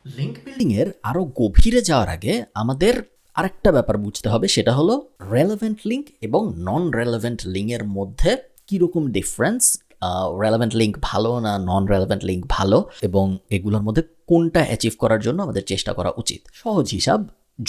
Link building এর আরো গভীরে যাওয়ার আগে আমাদের আরেকটা ব্যাপার বুঝতে হবে, সেটা হলো রেলেভেন্ট লিঙ্ক এবং নন রেলেভেন্ট লিঙ্কের মধ্যে কিরকম ডিফারেন্স, রেলেভেন্ট লিঙ্ক ভালো না নন রেলেভেন্ট লিঙ্ক ভালো, এবং এগুলোর মধ্যে কোনটা অ্যাচিভ করার জন্য আমাদের চেষ্টা করা উচিত। সহজ হিসাব,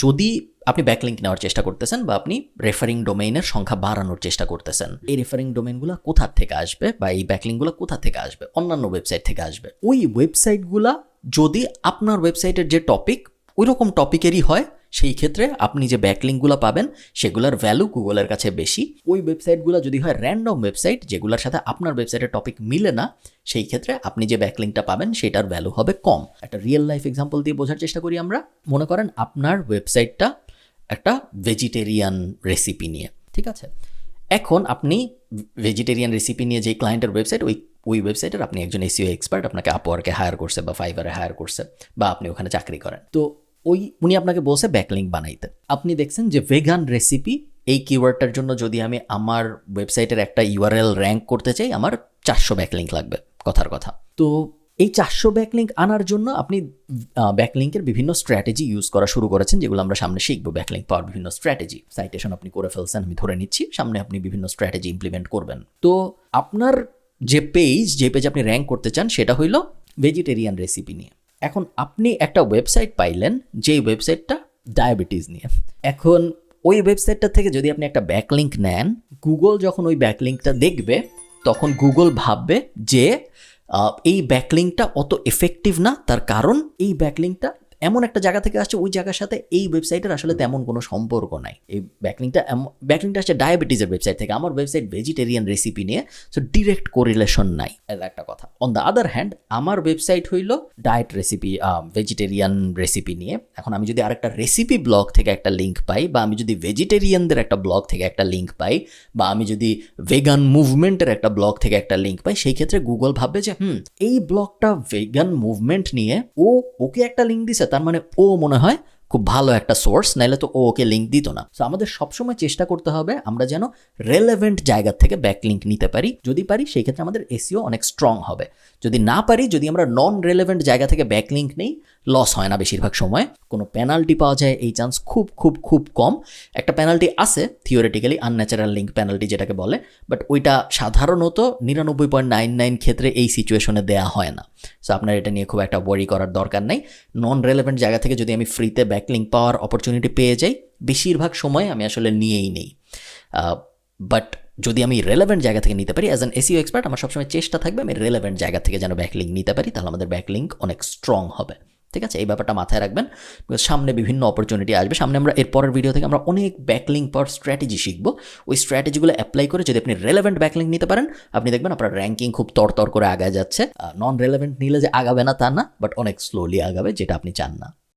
যদি আপনি ব্যাকলিঙ্ক নেওয়ার চেষ্টা করতেছেন বা আপনি রেফারিং ডোমেইনের সংখ্যা বাড়ানোর চেষ্টা করতেছেন, এই রেফারিং ডোমেইনগুলো কোথা থেকে আসবে বা এই ব্যাকলিঙ্কগুলো কোথা থেকে আসবে? অন্যান্য ওয়েবসাইট থেকে আসবে। ওই ওয়েবসাইটগুলা যদি আপনার ওয়েবসাইটের যে টপিক ওই রকম টপিকেরই হয়, সেই ক্ষেত্রে আপনি যে ব্যাকলিঙ্কগুলো পাবেন সেগুলোর ভ্যালু গুগলের কাছে বেশি। ওই ওয়েবসাইটগুলো যদি হয় র্যান্ডম ওয়েবসাইট যেগুলোর সাথে আপনার ওয়েবসাইটের টপিক মিলে না, সেই ক্ষেত্রে আপনি যে ব্যাকলিঙ্কটা পাবেন সেটার ভ্যালু হবে কম। একটা রিয়েল লাইফ এক্সাম্পল দিয়ে বোঝার চেষ্টা করি আমরা। মনে করেন আপনার ওয়েবসাইটটা একটা ভেজিটেরিয়ান রেসিপি নিয়ে, ঠিক আছে? এখন আপনি ভেজিটেরিয়ান রেসিপি নিয়ে যে ক্লায়েন্টের ওয়েবসাইট, ওই ওয়েবসাইটের আপনি একজন এসইও এক্সপার্ট, আপনাকে আপওয়ার্কে হায়ার করছে বা ফাইবারে হায়ার করছে বা আপনি ওখানে চাকরি করেন। তো উনি আপনাকে বলছে ব্যাকলিঙ্ক বানাইতে। আপনি দেখছেন যে ভেগান রেসিপি এই কিওয়ার্ডটার জন্য যদি আমি আমার ওয়েবসাইটের একটা ইউআরএল র্যাঙ্ক করতে চাই, আমার 400 ব্যাকলিঙ্ক লাগবে, কথার কথা। তো এই 400 ব্যাকলিঙ্ক আনার জন্য আপনি ব্যাকলিঙ্কের বিভিন্ন স্ট্র্যাটেজি ইউজ করা শুরু করেছেন, যেগুলো আমরা সামনে শিখবো। ব্যাকলিঙ্ক পাওয়ার বিভিন্ন স্ট্র্যাটেজি, সাইটেশন আপনি করে ফেলছেন, আমি ধরে নিচ্ছি, সামনে আপনি বিভিন্ন স্ট্র্যাটেজি ইমপ্লিমেন্ট করবেন। তো আপনার যে পেজ আপনি র্যাঙ্ক করতে চান সেটা হইল ভেজিটেরিয়ান রেসিপি নিয়ে। এখন আপনি একটা ওয়েবসাইট পাইলেন যেই ওয়েবসাইটটা ডায়াবেটিস নিয়ে। এখন ওই ওয়েবসাইটটা থেকে যদি আপনি একটা ব্যাকলিঙ্ক নেন, গুগল যখন ওই ব্যাকলিঙ্কটা দেখবে তখন গুগল ভাববে যে এই ব্যাকলিঙ্কটা অত এফেক্টিভ না, তার কারণ এই ব্যাকলিঙ্কটা এমন একটা জায়গা থেকে আসছে ওই জায়গার সাথে এই ওয়েবসাইটের আসলে তেমন কোনো সম্পর্ক নাই। এই ব্যাকলিঙ্কটা আসছে ডায়াবেটিসের ওয়েবসাইট থেকে, আমার ওয়েবসাইট ভেজিটেরিয়ান রেসিপি নিয়ে, সো ডিরেক্ট কোরিলেশন নাই। এটা একটা কথা। অন দ্য আদার হ্যান্ড আমার ওয়েবসাইট হইল ডায়েট রেসিপি, ভেজিটেরিয়ান রেসিপি নিয়ে। এখন আমি যদি আরেকটা রেসিপি ব্লগ থেকে একটা লিঙ্ক পাই, বা আমি যদি ভেজিটেরিয়ানদের একটা ব্লগ থেকে একটা লিঙ্ক পাই, বা আমি যদি ভেগান মুভমেন্টের একটা ব্লগ থেকে একটা লিঙ্ক পাই, সেই ক্ষেত্রে গুগল ভাববে যে এই ব্লগটা ভেগান মুভমেন্ট নিয়ে, ওকে একটা লিঙ্ক দিছে, তার মানে ও মনে হয় খুব ভালো একটা সোর্স, নাইলে তো ওকে লিঙ্ক দিত না। সো আমাদের সবসময় চেষ্টা করতে হবে আমরা যেন রেলেভেন্ট জায়গা থেকে ব্যাকলিঙ্ক নিতে পারি। যদি পারি সেই ক্ষেত্রে আমাদের এসইও অনেক স্ট্রং হবে। যদি না পারি, যদি আমরা নন রেলেভেন্ট জায়গা থেকে ব্যাকলিঙ্ক নেই, লস হয় না বেশিরভাগ সময়। কোনো পেনাল্টি পাওয়া যায় এই চান্স খুব খুব খুব কম। একটা পেনাল্টি আছে থিওরিটিক্যালি, আনন্যাচারাল লিঙ্ক পেনাল্টি যেটাকে বলে, বাট ওইটা সাধারণত 99.99 ক্ষেত্রে এই সিচুয়েশনে দেয়া হয় না। সো আপনার এটা নিয়ে খুব একটা ওয়ারি করার দরকার নেই। নন রেলেভেন্ট জায়গা থেকে যদি আমি ফ্রিতে ব্যাকলিঙ্ক পাওয়ার অপরচুনিটি পেয়ে যাই, বেশিরভাগ সময় আমি আসলে নিয়েই নেই। বাট যদি আমি রেলেভেন্ট জায়গা থেকে নিতে পারি, অ্যাজ অ্যান এসইও এক্সপার্ট আমার সবসময় চেষ্টা থাকবে আমি রেলেভেন্ট জায়গা থেকে যেন ব্যাকলিঙ্ক নিতে পারি, তাহলে আমাদের ব্যাকলিঙ্ক অনেক স্ট্রং হবে। ঠিক আছে, এই ব্যাপারটা মাথায় রাখবেন। সামনে বিভিন্ন অপরচুনিটি আসবে। সামনে আমরা এর পরের ভিডিও থেকে আমরা অনেক ব্যাকলিঙ্ক পাওয়ার স্ট্র্যাটেজি শিখবো। ওই স্ট্র্যাটেজিগুলো অ্যাপ্লাই করে যদি আপনি রেলেভেন্ট ব্যাকলিঙ্ক নিতে পারেন, আপনি দেখবেন আপনার র্যাঙ্কিং খুব তরতর করে আগায় যাচ্ছে। নন রেলেভেন্ট নিলে যে আগাবে না তা না, বাট অনেক স্লোলি আগাবে, যেটা আপনি চান না।